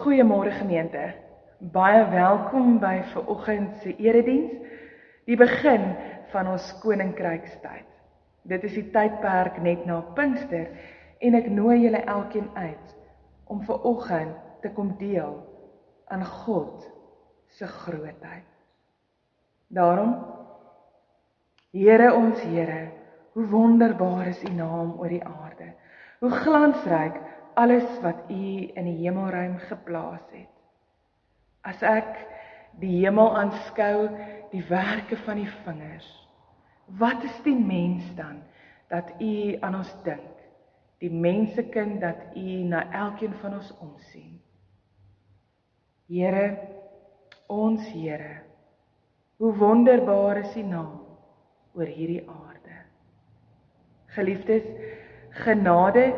Goeiemôre gemeente. Baie welkom by vanoggend se erediens, die begin van ons koninkrykstyd. Dit is die tydperk net na Pinkster en ek nooi julle elkeen uit om vanoggend te kom deel aan God se grootheid. Daarom, Here ons Here, hoe wonderbaar is U naam oor die aarde. Hoe glansryk alles wat U in die hemelruim geplaas het. As ek die hemel aanskou, die werke van die vingers, wat is die mens dan dat U aan ons dink? Die mensekind dat U na elkeen van ons omsien. Here, ons Here, hoe wonderbaar is U naam oor hierdie aarde. Geliefdes, genade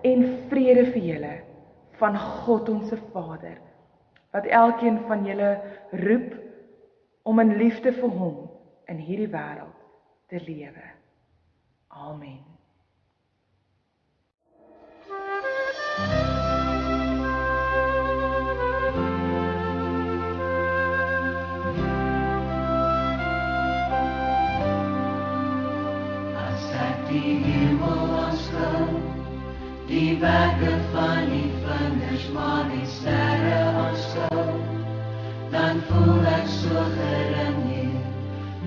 en vrede vir julle van God ons Vader, wat elkeen van julle roep om in liefde vir hom in hierdie wêreld te lewe. Amen. As ek die hemel aanskou, die werke van die vingers, maar die sterre aanskou, dan voel ek so gering hier.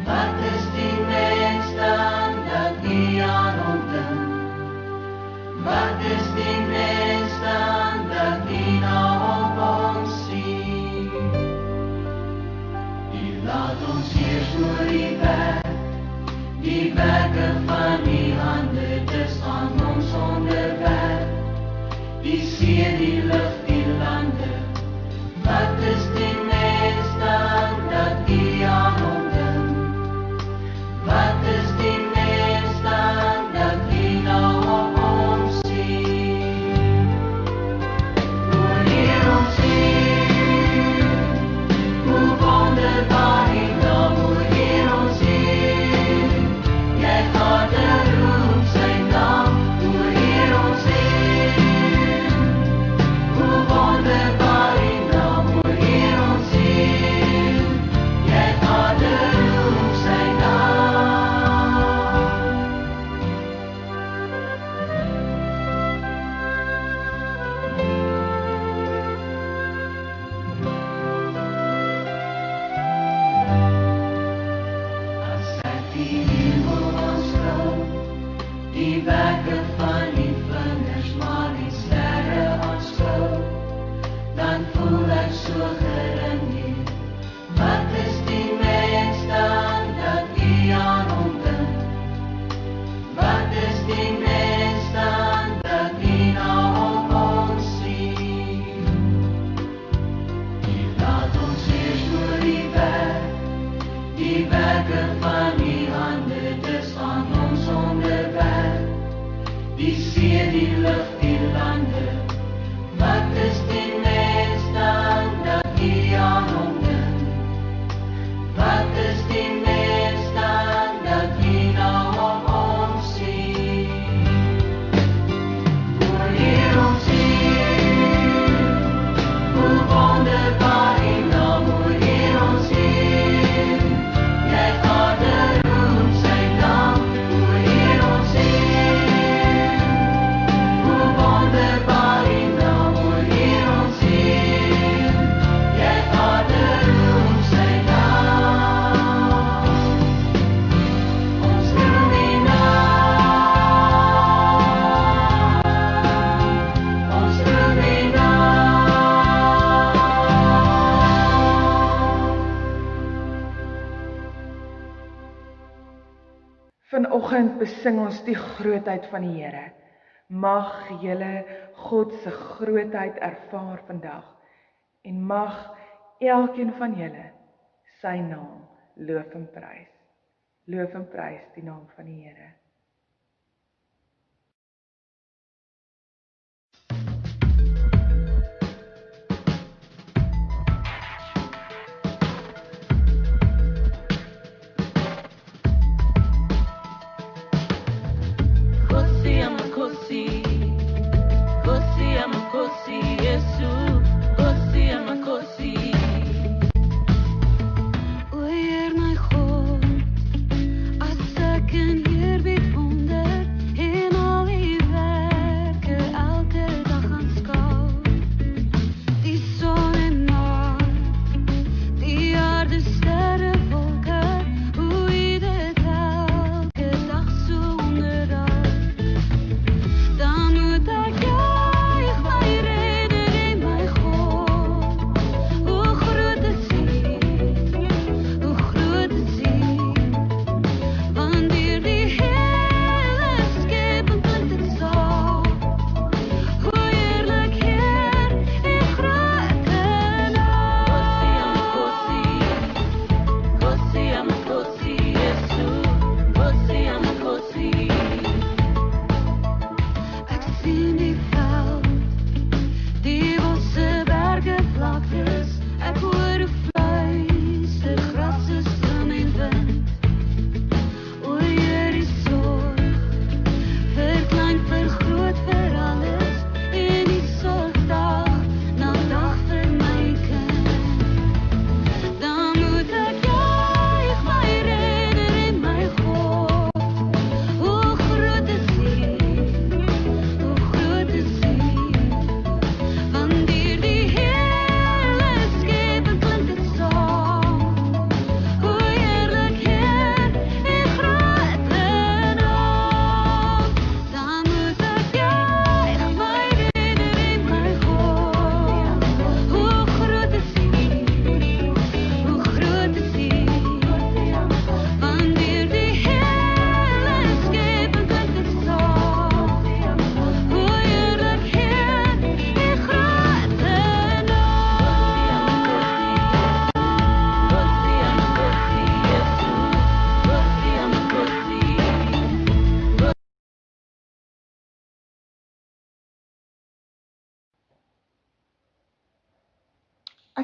Wat is die mens dan dat U aan hom dink? Wat is die mens dan dat U na hom omsien? U laat ons heers oor die werke van die hande, dis aan ons onderwerp. Die see, die lug, die lande. Wat is die mens dan dat U aan hom dink? Wat is die mens dan dat U na hom omsien? O Heer ons Heer, hoe wonderbaar U naam, o Heer ons Heer. Jy gaan roem sy naam, o Heer ons Heer. Hoe wonderbaar U naam, o Heer ons Heer. Jy gaan roem sy naam. As ek die hemel aanskou, die werke van die vingers, maar die sterre aanskou, dan voel ek so gering hier. Wat is die mens dan dat U aan hom dink? Wat is die mens dan dat U na hom omsien? U laat ons heers oor die werke van die hande, dis aan ons onderwerp. Die see, die lug, die lande. Wat is die mens dan dat U aan hom dink? Wat is die mens dan dat U na hom omsien? O Heer ons Heer, hoe wonderbaar U naam, o Heer ons Heer. Jy gaan roem sy naam, o Heer ons Heer. Hoe wonderbaar U naam, o Heer ons Heer. Jy gaan roem sy naam. Ons roem U naam. Ons roem U naam. Vanoggend besing ons die grootheid van die Here. Mag julle God se grootheid ervaar vandag en mag elkeen van julle sy naam loof en prys. Loof en prys die naam van die Here. Kosi, Yesu, Kosi.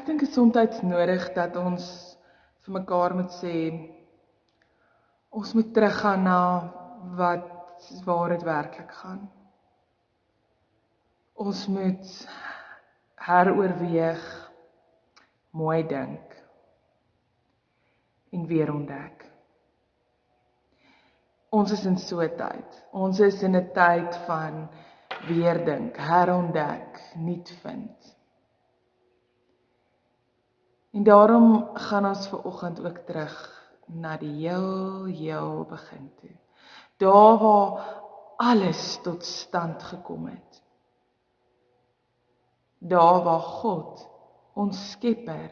Ek dink dit is soms nodig dat ons vir mekaar moet sê, ons moet teruggaan na waar dit werklik gaan. Ons moet heroorweeg, mooi dink en weer ontdek. Ons is in so 'n tyd. Ons is in 'n tyd van weer dink, herontdek, nuut vind. En daarom gaan ons vanoggend ook terug na die heel begin toe. Daar waar alles tot stand gekom het. Daar waar God, ons Skepper,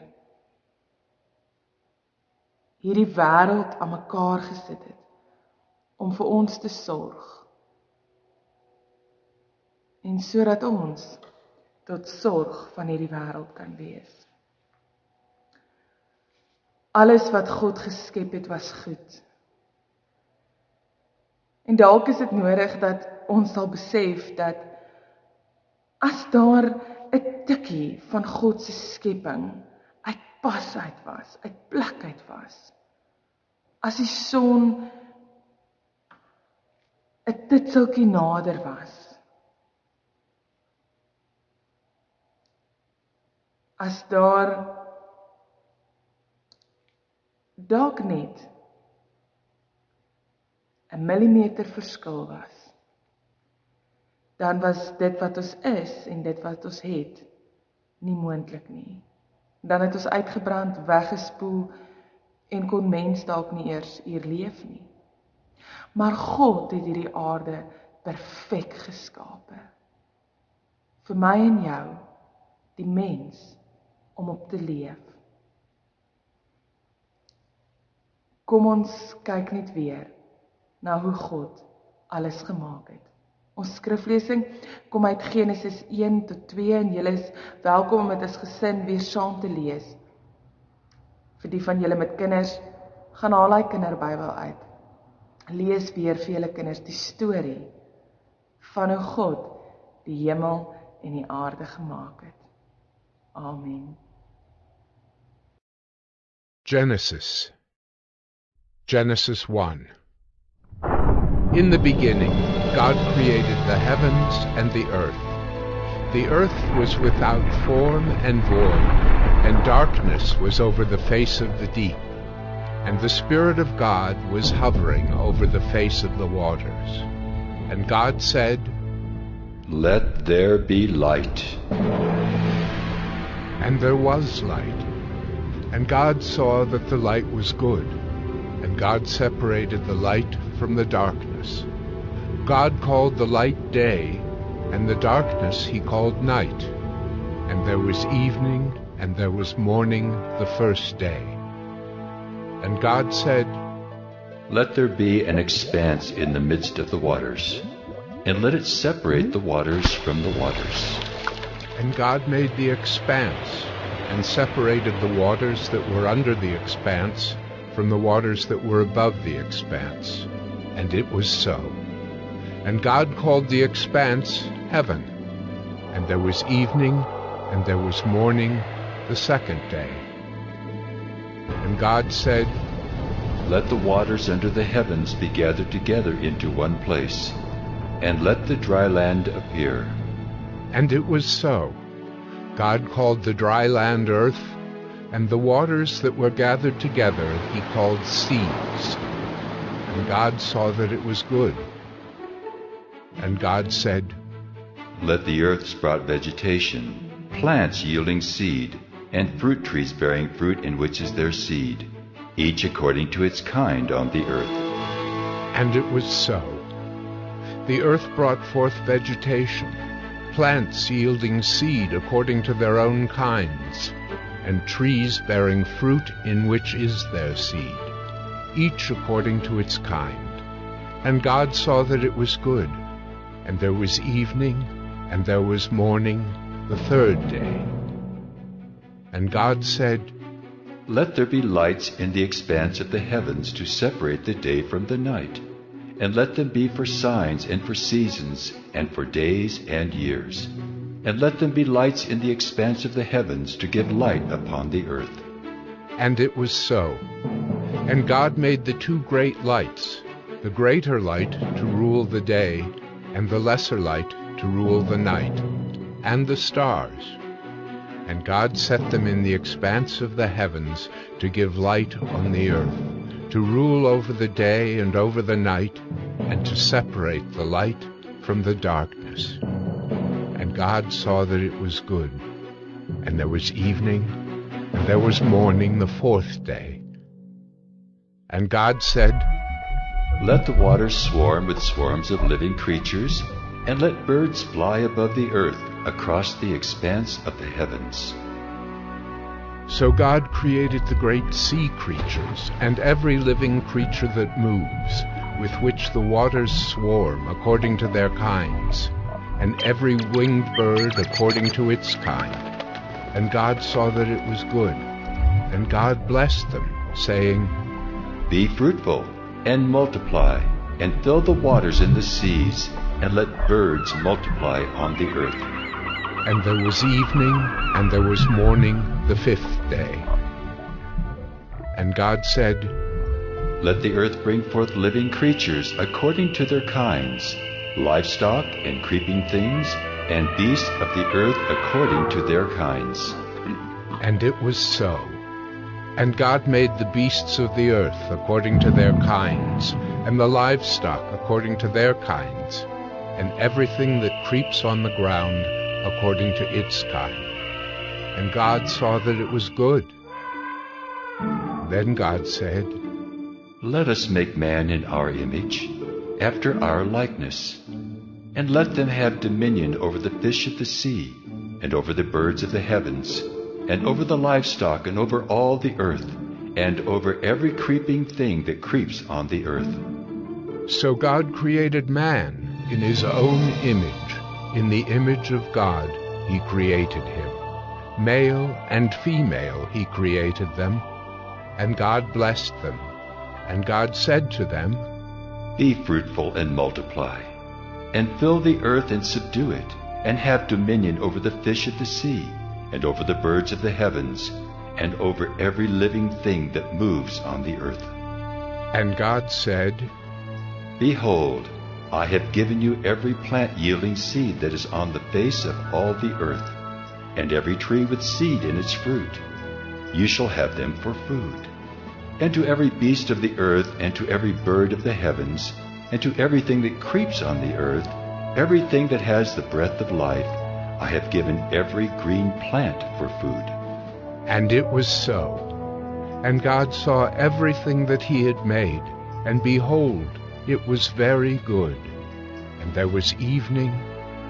hierdie wêreld aan mekaar gesit het, om vir ons te sorg. En sodat ons tot sorg van hierdie wêreld kan wees. Alles wat God geskep het was goed. En dalk is dit nodig dat ons sal besef dat as daar 'n tikkie van God se skepping uit pas uit was, uit plek uit was, as die son 'n titseltjie nader was, as daar dalk net 'n millimeter verskil was, dan was dit wat ons is en dit wat ons het nie moontlik nie. Dan het ons uitgebrand, weggespoel en kon mens dalk nie eers hier leef nie. Maar God het hierdie aarde perfek geskape. Vir my en jou, die mens, om op te leef. Kom ons kyk net weer na hoe God alles gemaak het. Ons skriflesing kom uit Genesis 1 tot 2 en julle is welkom om dit as gesin weer saam te lees. Vir die van julle met kinders, gaan haal daai kinderbybel uit. Lees weer vir julle kinders die storie van hoe God die hemel en die aarde gemaak het. Amen. Genesis 1. In the beginning, God created the heavens and the earth. The earth was without form and void, and darkness was over the face of the deep, and the Spirit of God was hovering over the face of the waters. And God said, "Let there be light." And there was light. And God saw that the light was good. And God separated the light from the darkness. God called the light day, and the darkness he called night. And there was evening, and there was morning the first day. And God said, "Let there be an expanse in the midst of the waters, and let it separate the waters from the waters." And God made the expanse, and separated the waters that were under the expanse from the waters that were above the expanse. And it was so. And God called the expanse heaven. And there was evening, and there was morning the second day. And God said, "Let the waters under the heavens be gathered together into one place, and let the dry land appear." And it was so. God called the dry land earth, and the waters that were gathered together he called seas. And God saw that it was good. And God said, "Let the earth sprout vegetation, plants yielding seed, and fruit trees bearing fruit in which is their seed, each according to its kind on the earth." And it was so. The earth brought forth vegetation, plants yielding seed according to their own kinds, and trees bearing fruit in which is their seed, each according to its kind. And God saw that it was good. And there was evening, and there was morning the third day. And God said, "Let there be lights in the expanse of the heavens to separate the day from the night, and let them be for signs and for seasons and for days and years, and let them be lights in the expanse of the heavens to give light upon the earth. And it was so. And God made the two great lights, the greater light to rule the day, and the lesser light to rule the night, and the stars. And God set them in the expanse of the heavens to give light on the earth, to rule over the day and over the night, and to separate the light from the darkness. And God saw that it was good. And there was evening, and there was morning the fourth day. And God said, Let the waters swarm with swarms of living creatures, and let birds fly above the earth across the expanse of the heavens. So God created the great sea creatures, and every living creature that moves, with which the waters swarm according to their kinds, and every winged bird according to its kind. And God saw that it was good. And God blessed them, saying, Be fruitful, and multiply, and fill the waters in the seas, and let birds multiply on the earth. And there was evening, and there was morning the fifth day. And God said, Let the earth bring forth living creatures according to their kinds, livestock and creeping things, and beasts of the earth according to their kinds. And it was so. And God made the beasts of the earth according to their kinds, and the livestock according to their kinds, and everything that creeps on the ground according to its kind. And God saw that it was good. Then God said, Let us make man in our image, after our likeness, and let them have dominion over the fish of the sea, and over the birds of the heavens, and over the livestock, and over all the earth, and over every creeping thing that creeps on the earth. So God created man in his own image. In the image of God he created him. Male and female he created them. And God blessed them. And God said to them, Be fruitful and multiply, and fill the earth and subdue it, and have dominion over the fish of the sea, and over the birds of the heavens, and over every living thing that moves on the earth. And God said, Behold, I have given you every plant yielding seed that is on the face of all the earth, and every tree with seed in its fruit. You shall have them for food. And to every beast of the earth, and to every bird of the heavens, and to everything that creeps on the earth, everything that has the breath of life, I have given every green plant for food. And it was so. And God saw everything that he had made, and behold, it was very good. And there was evening,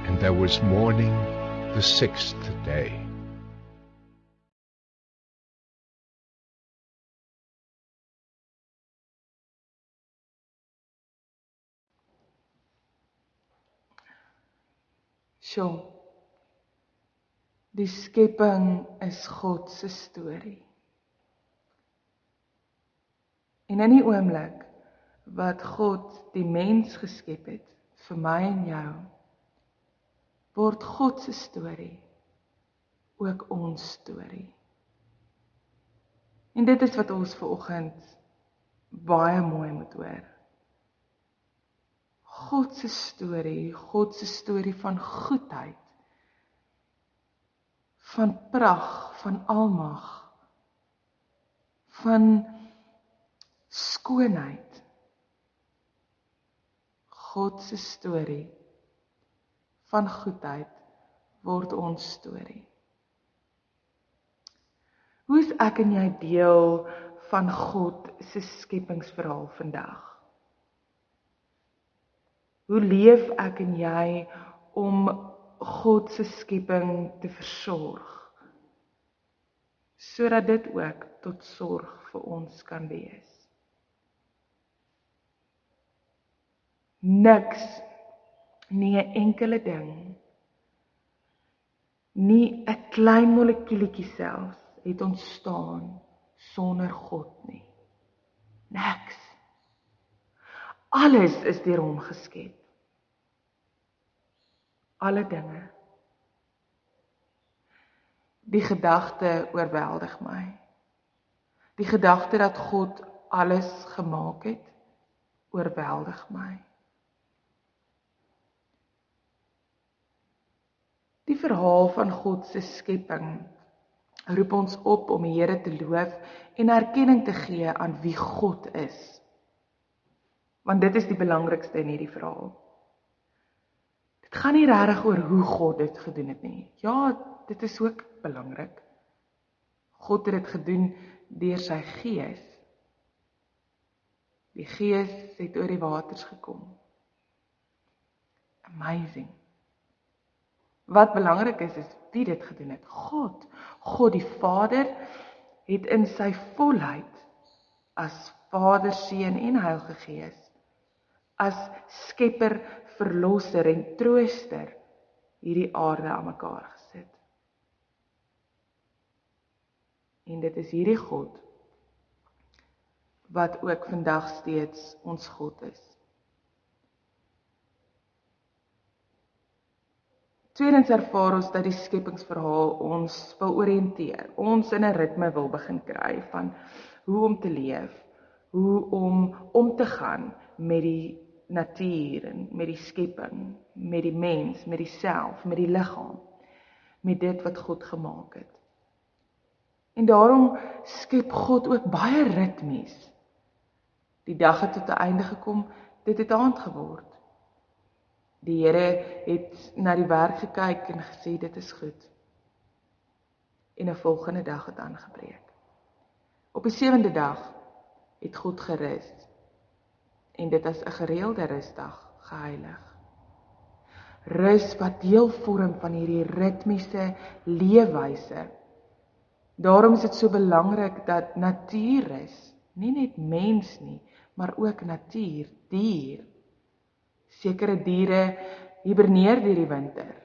and there was morning, the sixth day. Sjoe, die skepping is God se storie. En in die oomblik wat God die mens geskep het, vir my en jou, word God se storie ook ons storie. En dit is wat ons vanoggend baie mooi moet hoor. God se storie van goedheid, van pragt, van almag, van skoonheid. God se storie van goedheid word ons storie. Hoe is ek en jy deel van God se skepingsverhaal vandag? Hoe leef ek en jy om God se skepping te versorg, sodat dit ook tot sorg vir ons kan wees? Niks, nie 'n enkele ding, nie 'n klein molekuulietjie selfs, het ontstaan sonder God nie. Niks. Alles is deur hom geskep. Alle dinge. Die gedagte oorweldig my. Die gedagte dat God alles gemaak het, oorweldig my. Die verhaal van God se skepping roep ons op om die Here te loof en erkenning te gee aan wie God is. Want dit is die belangrikste in hierdie verhaal. Dit gaan nie regtig oor hoe God dit gedoen het nie. Ja, dit is ook belangrik. God het dit gedoen deur sy Gees. Die Gees het oor die waters gekom. Amazing. Wat belangrik is wie dit gedoen het. God. God die Vader het in sy volheid as Vader, Seun en Heilige Gees, as Skepper, Verlosser en Trooster hierdie aarde aan mekaar gesit. En dit is hierdie God wat ook vandag steeds ons God is. Tweedens ervaar ons dat die skepingsverhaal ons wil oriënteer, ons in 'n ritme wil begin kry van hoe om te leef, hoe om te gaan met die natuur en met die skepping, met die mens, met die self, met die liggaam, met dit wat God gemaak het. En daarom skep God ook baie ritmies. Die dag het tot 'n einde gekom, dit het aand geword. Die Here het na die werk gekyk en gesê dit is goed. En 'n volgende dag het aangebreek. Op die 7de dag het God gerus en dit as 'n gereelde rusdag geheilig. Rus wat deel vorm van hierdie ritmiese leefwyse. Daarom is dit so belangrik dat natuur is, nie net mens nie, maar ook natuur, dier. Sekere diere hiberneer deur die winter,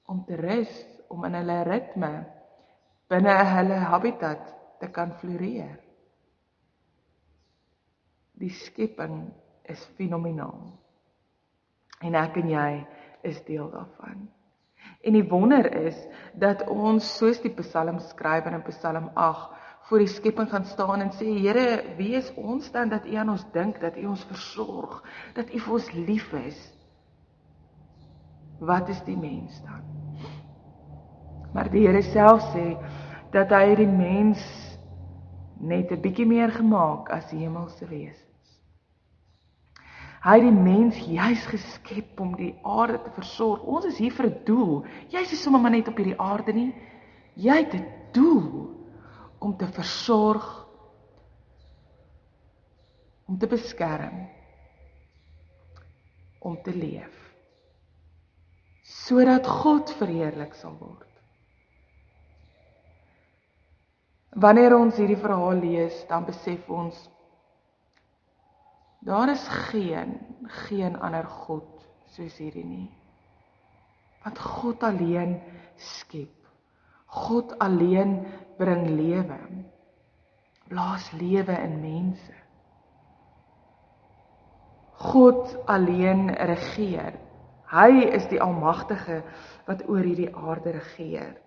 om te rus, om in hulle ritme, binne hulle habitat te kan floreer. Die skepping is fenomenaal. En ek en jy is deel daarvan. En die wonder is, dat ons, soos die psalmskrywer in Psalm 8, voor die skepping gaan staan en sê, Here, wie is ons dan, dat U aan ons dink, dat U ons versorg, dat U vir ons lief is? Wat is die mens dan? Maar die Here self sê, dat hy die mens net 'n bietjie meer gemaak as die hemelse wesens. Hy het die mens juis geskep om die aarde te versorg. Ons is hier vir 'n doel. Jy is sommer maar net op hierdie aarde nie. Jy het 'n doel om te versorg, om te beskerm, om te leef, sodat God verheerlik sal word. Wanneer ons hierdie verhaal lees, dan besef ons, daar is geen ander God soos hierdie nie. Want God alleen skep. God alleen bring lewe. Blaas lewe in mense. God alleen regeer. Hy is die Almagtige wat oor hierdie aarde regeer,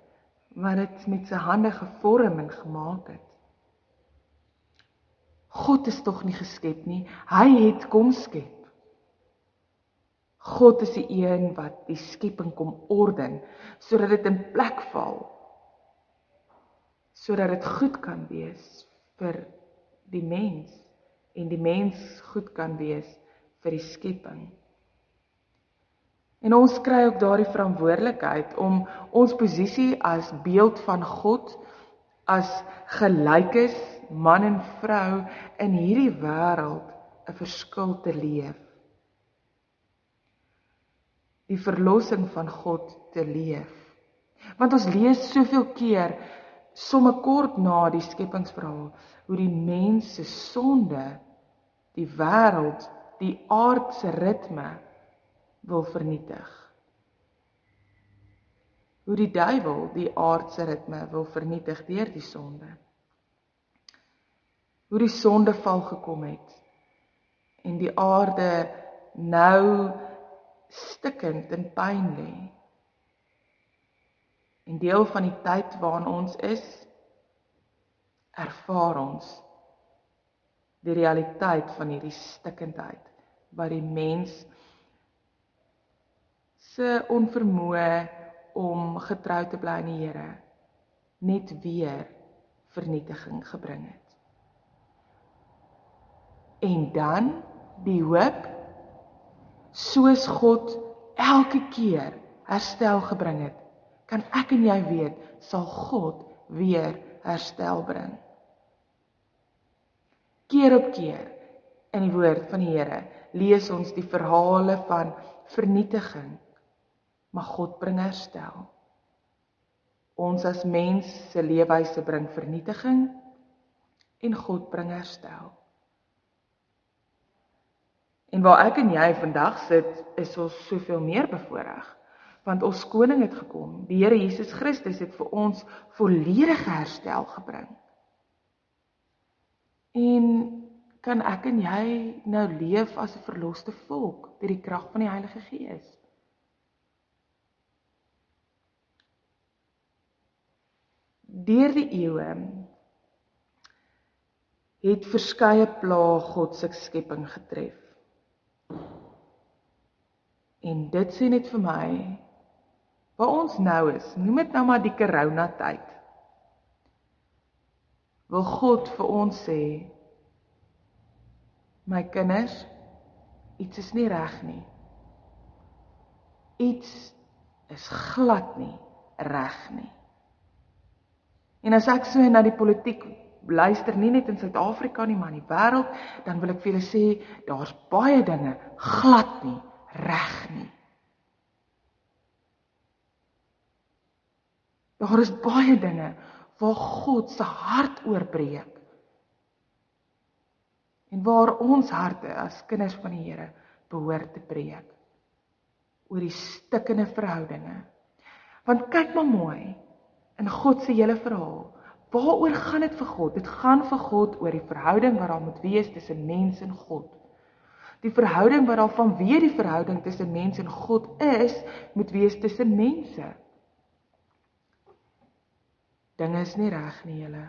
wat dit met sy hande gevorm en gemaak het. God is tog nie geskep nie, hy het kom skep. God is die een wat die skepping kom orden, sodat dit in plek val, sodat dit goed kan wees vir die mens, en die mens goed kan wees vir die skepping. En ons kry ook daardie verantwoordelikheid om ons posisie as beeld van God, as gelykes, man en vrou, in hierdie wêreld 'n verskil te leef. Die verlossing van God te leef. Want ons lees soveel keer, somme kort na die skepingsverhaal, hoe die mens se sonde, die wêreld, die aardse ritme wil vernietig. Hoe die duiwel die aardse ritme wil vernietig deur die sonde. Hoe die sondeval gekom het en die aarde nou stikkend in pyn lê. En deel van die tyd waarin ons is, ervaar ons die realiteit van hierdie stikkendheid, wat die mens se onvermoë om getrou te bly aan die Here net weer vernietiging gebring het. En dan die hoop, soos God elke keer herstel gebring het, kan ek en jy weet, sal God weer herstel bring. Keer op keer in die woord van die Here lees ons die verhale van vernietiging, maar God bring herstel. Ons as mens se leefwyse bring vernietiging en God bring herstel. En waar ek en jy vandag sit, is ons soveel meer bevoorreg, want ons koning het gekom. Die Here Jesus Christus het vir ons volledige herstel gebring. En kan ek en jy nou leef as 'n verloste volk deur die krag van die Heilige Gees? Deur die eeue het verskeie plaae God se skepping getref. En dit sê net vir my, waar ons nou is, noem dit nou maar die corona-tyd, wil God vir ons sê, my kinders, iets is nie reg nie. Iets is glad nie reg nie. En as ek so na die politiek luister, nie net in Suid-Afrika nie, maar in die wêreld, dan wil ek vir julle sê, daar's baie dinge glad nie reg nie. Daar is baie dinge waar God se hart oorbreek. En waar ons harte as kinders van die Here behoort te breek. Oor die stikkende verhoudinge. Want kyk maar mooi, in God se hele verhaal, waaroor gaan dit vir God? Dit gaan vir God oor die verhouding wat daar moet wees tussen mens en God. Die verhouding wat daar vanweë die verhouding tussen mens en God is, moet wees tussen mense. Dinge is nie reg nie, julle.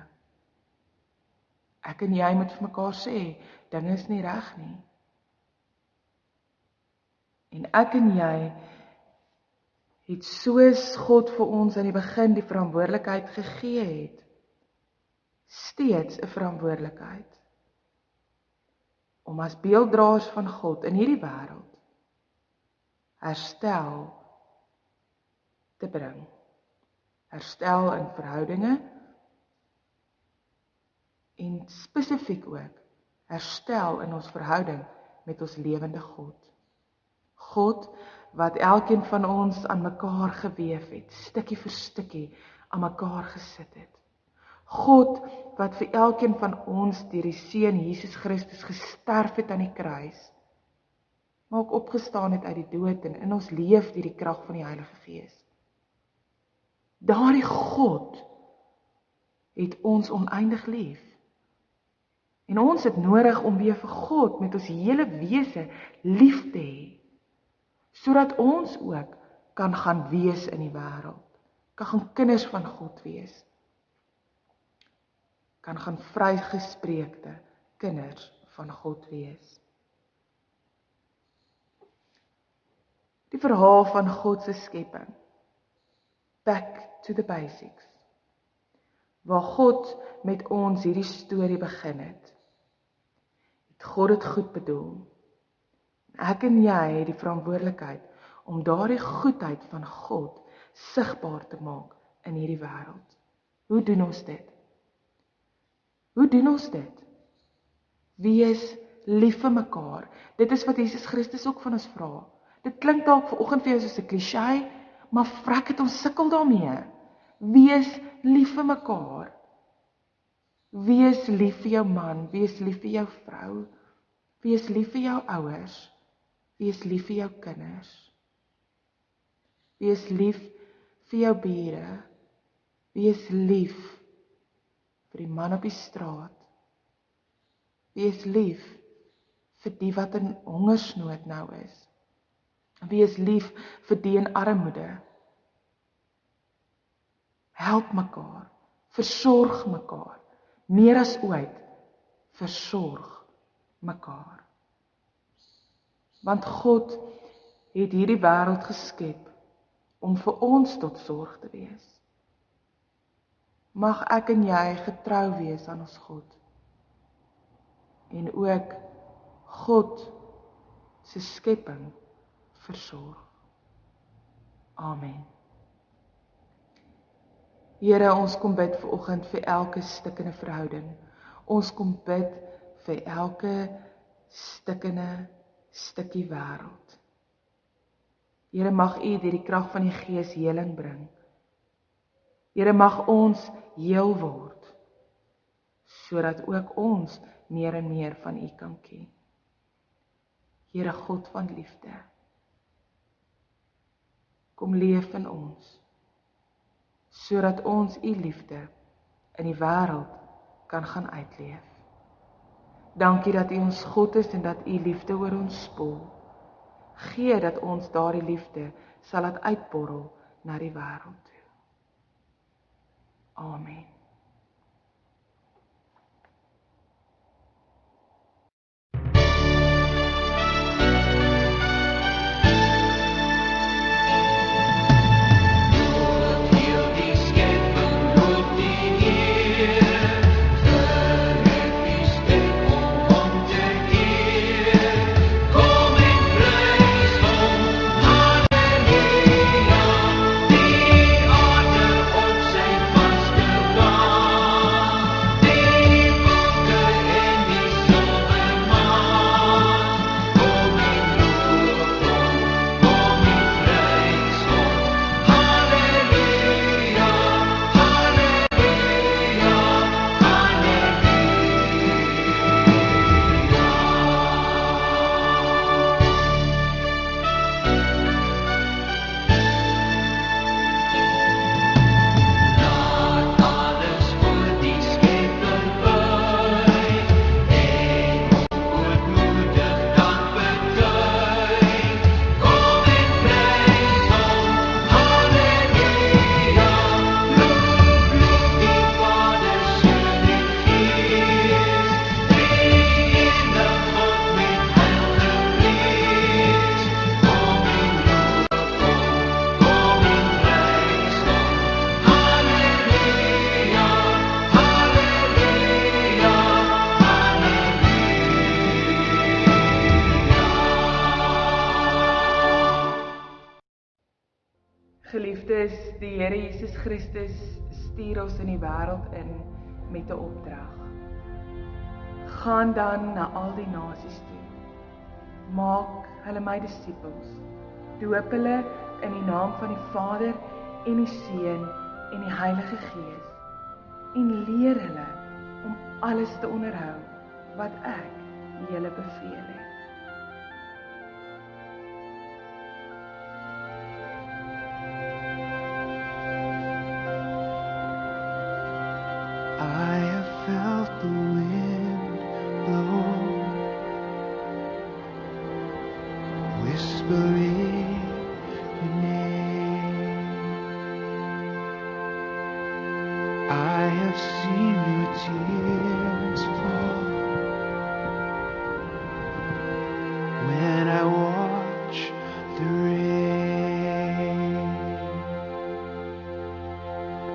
Ek en jy moet vir mekaar sê, dinge is nie reg nie. En ek en jy het soos God vir ons aan die begin die verantwoordelikheid gegee het, steeds 'n verantwoordelikheid om as beelddraers van God in hierdie wêreld herstel te bring. Herstel in verhoudinge en spesifiek ook herstel in ons verhouding met ons lewende God. God wat elkeen van ons aan mekaar geweef het, stukkie vir stukkie aan mekaar gesit het. God wat vir elkeen van ons deur die Seun Jesus Christus gesterf het aan die kruis, maar ook opgestaan het uit die dood en in ons leef deur die krag van die Heilige Gees. Daardie God het ons oneindig lief. En ons het nodig om weer vir God met ons hele wese lief te hê, sodat ons ook kan gaan wees in die wêreld, kan gaan kinders van God wees, kan gaan vrygespreekte kinders van God wees. Die verhaal van God se skepping, back to the basics, waar God met ons hierdie storie begin het God dit goed bedoel. Ek en jy het die verantwoordelikheid om daardie goedheid van God sigbaar te maak in hierdie wêreld. Hoe doen ons dit? Hoe doen ons dit? Wees lief vir mekaar. Dit is wat Jesus Christus ook van ons vra. Dit klink dalk vanoggend vir jou soos 'n kliseë, maar vrek het ons sukkel daarmee. Wees lief vir mekaar. Wees lief vir jou man, wees lief vir jou vrou, wees lief vir jou ouers, wees lief vir jou kinders. Wees lief vir jou bure, wees lief vir die man op die straat. Wees lief vir die wat in hongersnood nou is. Wees lief vir die in armoede. help mekaar, versorg mekaar, meer as ooit, versorg mekaar. Want God het hierdie wêreld geskep om vir ons tot sorg te wees. Mag ek en jy getrou wees aan ons God en ook God se skepping versorg. Amen. Here, ons kom bid vanoggend vir elke stikkende verhouding. Ons kom bid vir elke stikkende stukkie wêreld. Here, mag U deur die krag van die Gees heling bring. Here, mag ons heel word, sodat ook ons meer en meer van U kan ken. Here, God van liefde, kom leef in ons, sodat ons U liefde in die wêreld kan gaan uitleef. Dankie dat U ons God is en dat U liefde oor ons spoel. Gee dat ons daardie liefde sal laat uitborrel na die wêreld toe. Amen. Geliefdes, die Here Jesus Christus stuur ons in die wêreld in met 'n opdrag. Gaan dan na al die nasies toe. Maak hulle my disippels. Doop hulle in die naam van die Vader en die Seun en die Heilige Gees en leer hulle om alles te onderhou wat ek julle beveel het. I have felt the wind blow, whispering your name. I have seen your tears fall when I watch the rain.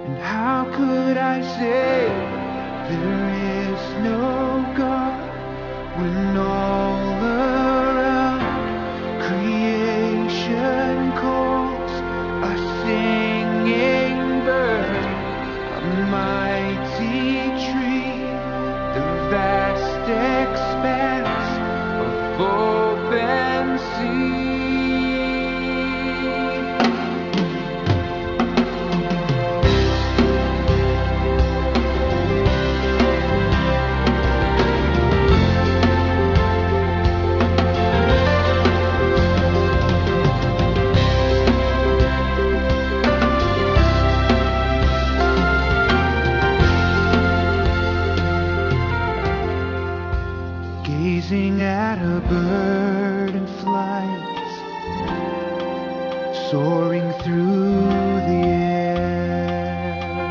And how could I say there is no God when all around creation calls a singing bird, a mighty tree, the vast expanse of open sea. Gazing at a bird in flight, soaring through the air.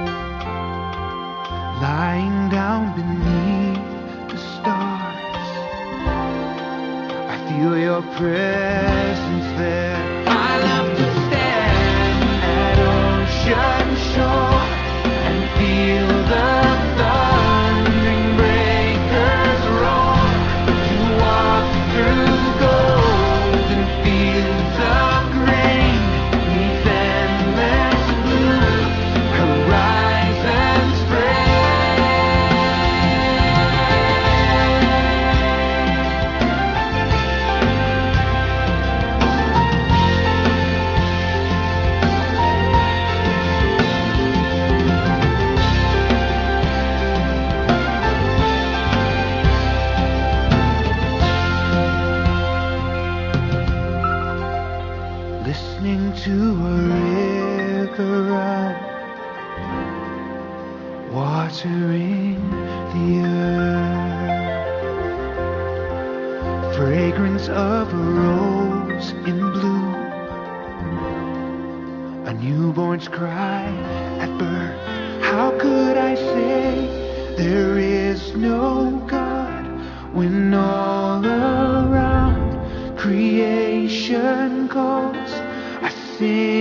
feel your presence there. I love to stand At ocean shore and feel the thundering breakers roar. You walk through golden fields of grain, 'neath endless blue horizons spread. listening to a river run, watering the earth, fragrance of a rose in bloom, a newborn's cry at birth. How could I say there is no God when all around creation calls? I sing